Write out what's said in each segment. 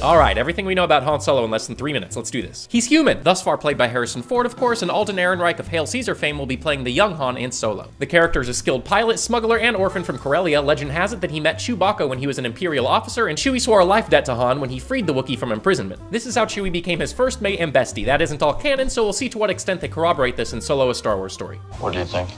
All right, everything we know about Han Solo in less than 3 minutes. Let's do this. He's human, thus far played by Harrison Ford, of course, and Alden Ehrenreich of Hail Caesar fame will be playing the young Han in Solo. The character is a skilled pilot, smuggler, and orphan from Corellia. Legend has it that he met Chewbacca when he was an Imperial officer, and Chewie swore a life debt to Han when he freed the Wookiee from imprisonment. This is how Chewie became his first mate and bestie. That isn't all canon, so we'll see to what extent they corroborate this in Solo: A Star Wars Story. What do you think?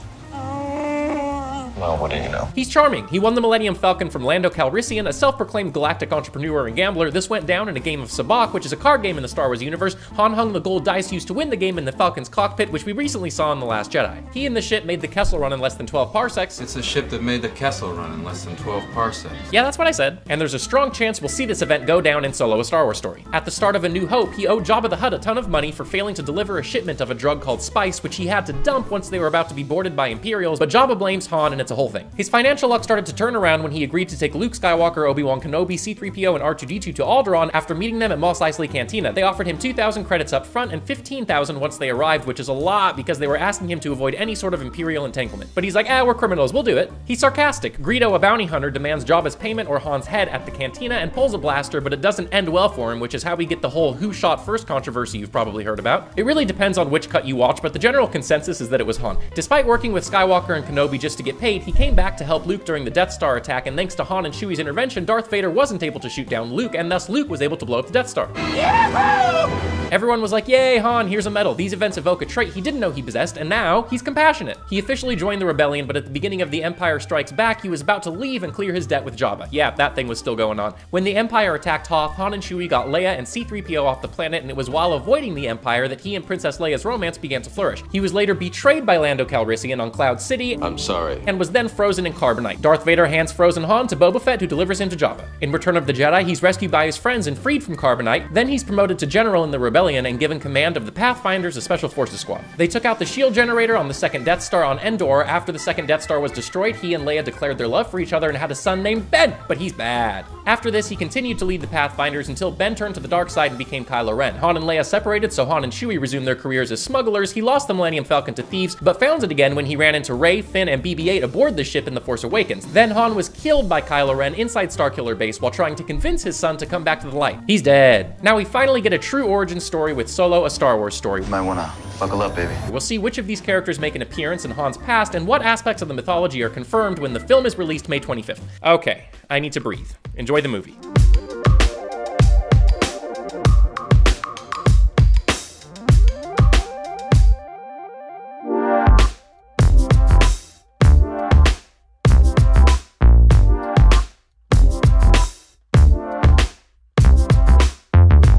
Well, what do you know? He's charming. He won the Millennium Falcon from Lando Calrissian, a self-proclaimed galactic entrepreneur and gambler. This went down in a game of Sabacc, which is a card game in the Star Wars universe. Han hung the gold dice used to win the game in the Falcon's cockpit, which we recently saw in The Last Jedi. He and the ship made the Kessel Run in less than 12 parsecs. It's the ship that made the Kessel Run in less than 12 parsecs. Yeah, that's what I said. And there's a strong chance we'll see this event go down in Solo: A Star Wars Story. At the start of A New Hope, he owed Jabba the Hutt a ton of money for failing to deliver a shipment of a drug called spice, which he had to dump once they were about to be boarded by Imperials, but Jabba blames Han and it's a whole thing. His financial luck started to turn around when he agreed to take Luke Skywalker, Obi-Wan Kenobi, C-3PO, and R2-D2 to Alderaan after meeting them at Mos Eisley Cantina. They offered him 2,000 credits up front and 15,000 once they arrived, which is a lot because they were asking him to avoid any sort of Imperial entanglement. But he's like, we're criminals, we'll do it. He's sarcastic. Greedo, a bounty hunter, demands Jabba's payment or Han's head at the cantina and pulls a blaster, but it doesn't end well for him, which is how we get the whole who shot first controversy you've probably heard about. It really depends on which cut you watch, but the general consensus is that it was Han. Despite working with Skywalker and Kenobi just to get paid, he came back to help Luke during the Death Star attack, and thanks to Han and Chewie's intervention, Darth Vader wasn't able to shoot down Luke, and thus Luke was able to blow up the Death Star. Yahoo! Everyone was like, yay, Han, here's a medal. These events evoke a trait he didn't know he possessed, and now he's compassionate. He officially joined the rebellion, but at the beginning of The Empire Strikes Back, he was about to leave and clear his debt with Jabba. Yeah, that thing was still going on. When the Empire attacked Hoth, Han and Chewie got Leia and C-3PO off the planet, and it was while avoiding the Empire that he and Princess Leia's romance began to flourish. He was later betrayed by Lando Calrissian on Cloud City. I'm sorry. And was then frozen in carbonite. Darth Vader hands frozen Han to Boba Fett, who delivers him to Jabba. In Return of the Jedi, he's rescued by his friends and freed from carbonite. Then he's promoted to general in the rebellion and given command of the Pathfinders, a special forces squad. They took out the shield generator on the second Death Star on Endor. After the second Death Star was destroyed, he and Leia declared their love for each other and had a son named Ben, but he's bad. After this, he continued to lead the Pathfinders until Ben turned to the dark side and became Kylo Ren. Han and Leia separated, so Han and Chewie resumed their careers as smugglers. He lost the Millennium Falcon to thieves, but found it again when he ran into Rey, Finn, and BB-8 aboard the ship in The Force Awakens. Then Han was killed by Kylo Ren inside Starkiller Base while trying to convince his son to come back to the light. He's dead. Now we finally get a true origin story with Solo: A Star Wars Story. Might wanna buckle up, baby. We'll see which of these characters make an appearance in Han's past and what aspects of the mythology are confirmed when the film is released May 25th. Okay, I need to breathe. Enjoy the movie.